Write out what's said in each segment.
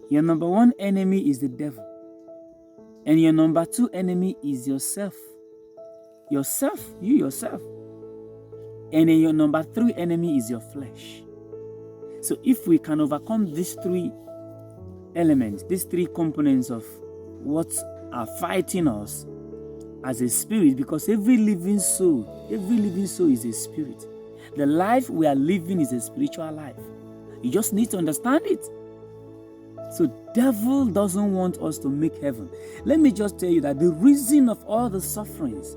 Your number one enemy is the devil. And your number two enemy is yourself. Yourself, you yourself. And then your number three enemy is your flesh. So if we can overcome these three elements, these three components of what are fighting us as a spirit, because every living soul is a spirit. The life we are living is a spiritual life. You just need to understand it. So devil doesn't want us to make heaven. Let me just tell you that the reason of all the sufferings,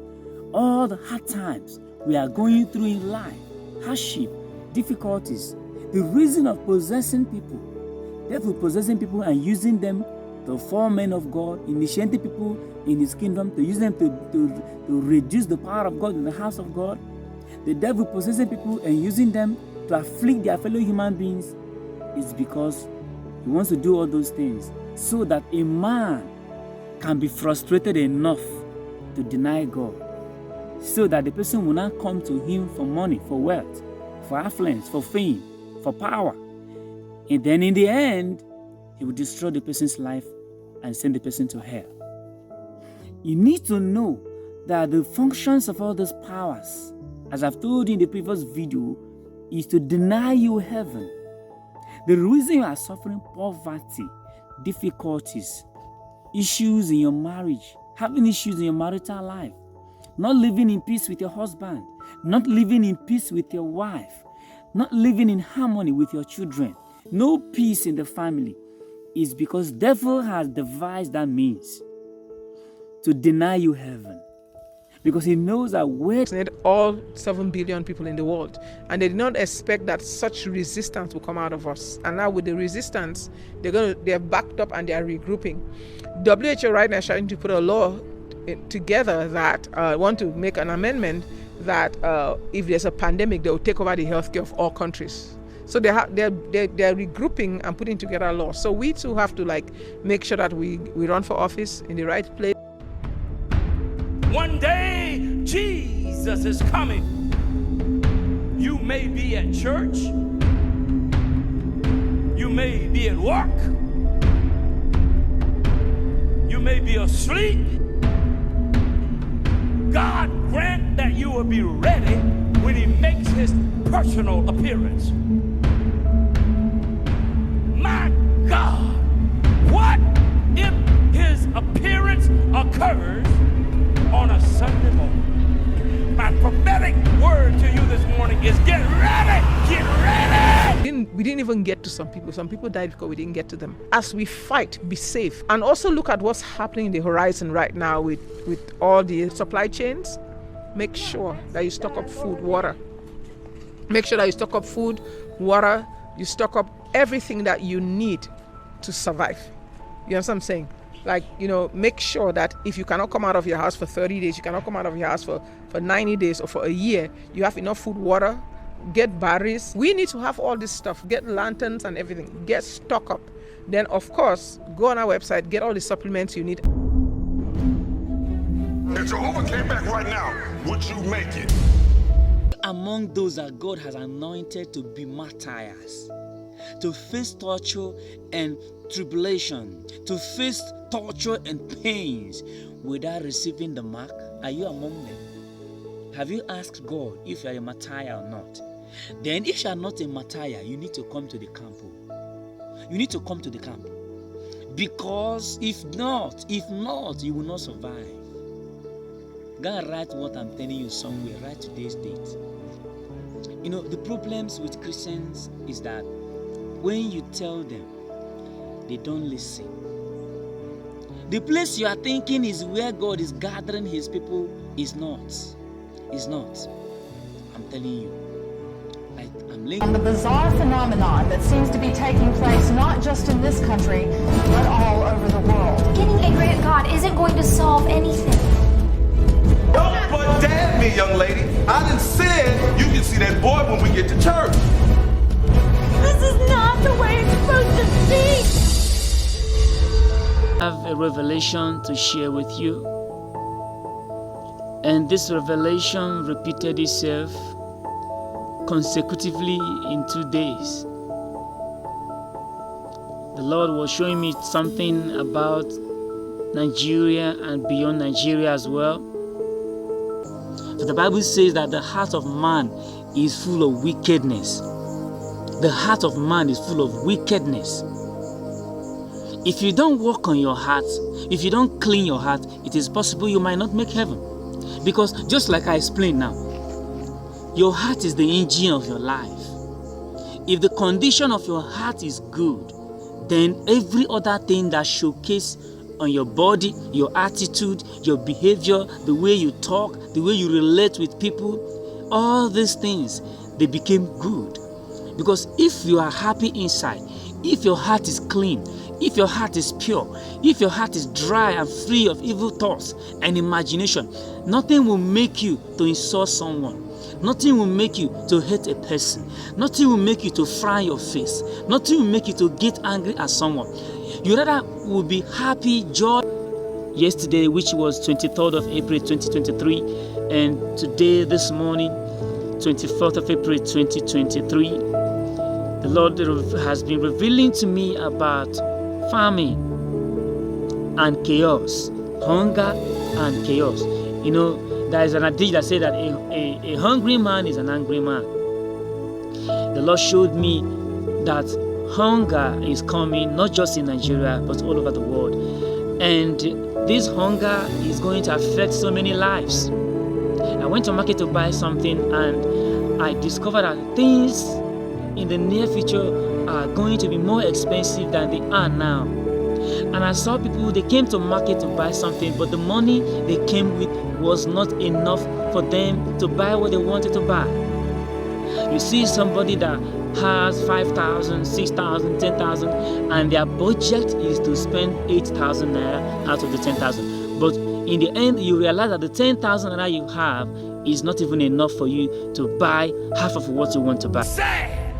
all the hard times we are going through in life, hardship, difficulties, the reason of possessing people, devil possessing people and using them to form men of God, initiating people in his kingdom, to use them to reduce the power of God in the house of God, the devil possessing people and using them to afflict their fellow human beings, is because he wants to do all those things so that a man can be frustrated enough to deny God, so that the person will not come to him for money, for wealth, for affluence, for fame, for power. And then in the end, he will destroy the person's life and send the person to hell. You need to know that the functions of all those powers, as I've told you in the previous video, is to deny you heaven. The reason you are suffering poverty, difficulties, issues in your marriage, having issues in your marital life, not living in peace with your husband, not living in peace with your wife, not living in harmony with your children, no peace in the family, is because the devil has devised that means to deny you heaven. Because he knows that all 7 billion people in the world, and they did not expect that such resistance will come out of us. And now with the resistance, they're backed up and they are regrouping. WHO right now is trying to put a law together that want to make an amendment that if there's a pandemic, they will take over the healthcare of all countries. So they're regrouping and putting together a law. So we too have to make sure that we run for office in the right place. One day, Jesus is coming. You may be at church. You may be at work. You may be asleep. God grant that you will be ready when he makes his personal appearance. My God, what if his appearance occurs on a Sunday morning? My prophetic word to you this morning is get ready, get ready. We didn't even get to some people. Some people died because we didn't get to them. As we fight, be safe. And also look at what's happening in the horizon right now with all the supply chains. Make sure that you stock up food, water. Make sure that you stock up food, water, you stock up everything that you need to survive. You know what I'm saying? Make sure that if you cannot come out of your house for 30 days, you cannot come out of your house for 90 days or for a year, you have enough food, water, get batteries. We need to have all this stuff, get lanterns and everything, get stock up. Then of course, go on our website, get all the supplements you need. If Jehovah came back right now, would you make it? Among those that God has anointed to be martyrs, to face torture and tribulation, to face torture and pains without receiving the mark, are you among them? Have you asked God if you are a martyr or not? Then if you are not a martyr, you need to come to the camp. You need to come to the camp. Because if not, you will not survive. God write what I'm telling you somewhere, write today's date. The problems with Christians is that when you tell them, they don't listen. The place you are thinking is where God is gathering his people is not. It's not. I'm telling you. I'm linking. On the bizarre phenomenon that seems to be taking place not just in this country, but all over the world. Getting angry at God isn't going to solve anything. Don't but dab me, young lady. I done said you can see that boy when we get to church. This is not the way it's supposed to be. I have a revelation to share with you. And this revelation repeated itself consecutively in 2 days. the Lord was showing me something about Nigeria and beyond Nigeria as well. So the Bible says that the heart of man is full of wickedness. The heart of man is full of wickedness. If you don't work on your heart, if you don't clean your heart, it is possible you might not make heaven. Because just like I explained now, your heart is the engine of your life. If the condition of your heart is good, then every other thing that showcases on your body, your attitude, your behavior, the way you talk, the way you relate with people, all these things, they became good. Because if you are happy inside, if your heart is clean, if your heart is pure, if your heart is dry and free of evil thoughts and imagination, nothing will make you to insult someone. Nothing will make you to hate a person. Nothing will make you to frown your face. Nothing will make you to get angry at someone. You rather will be happy, joy. Yesterday, which was 23rd of April 2023, and today, this morning, 24th of April 2023, the Lord has been revealing to me about famine and chaos, hunger and chaos. You know, there is an adage that says that a hungry man is an angry man. The Lord showed me that hunger is coming not just in Nigeria but all over the world, and this hunger is going to affect so many lives. I went to market to buy something, and I discovered that things in the near future are going to be more expensive than they are now. And I saw people, they came to market to buy something, but the money they came with was not enough for them to buy what they wanted to buy. You see somebody that has 5,000, 6,000, 10,000, and their budget is to spend 8,000 naira out of the 10,000. But in the end, you realize that the 10,000 naira you have is not even enough for you to buy half of what you want to buy. Sad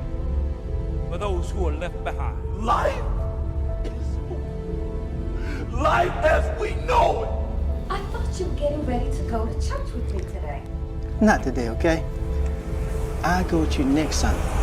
for those who are left behind. Life is over. Life as we know it. I thought you were getting ready to go to church with me today. Not today, okay? I'll go with you next Sunday.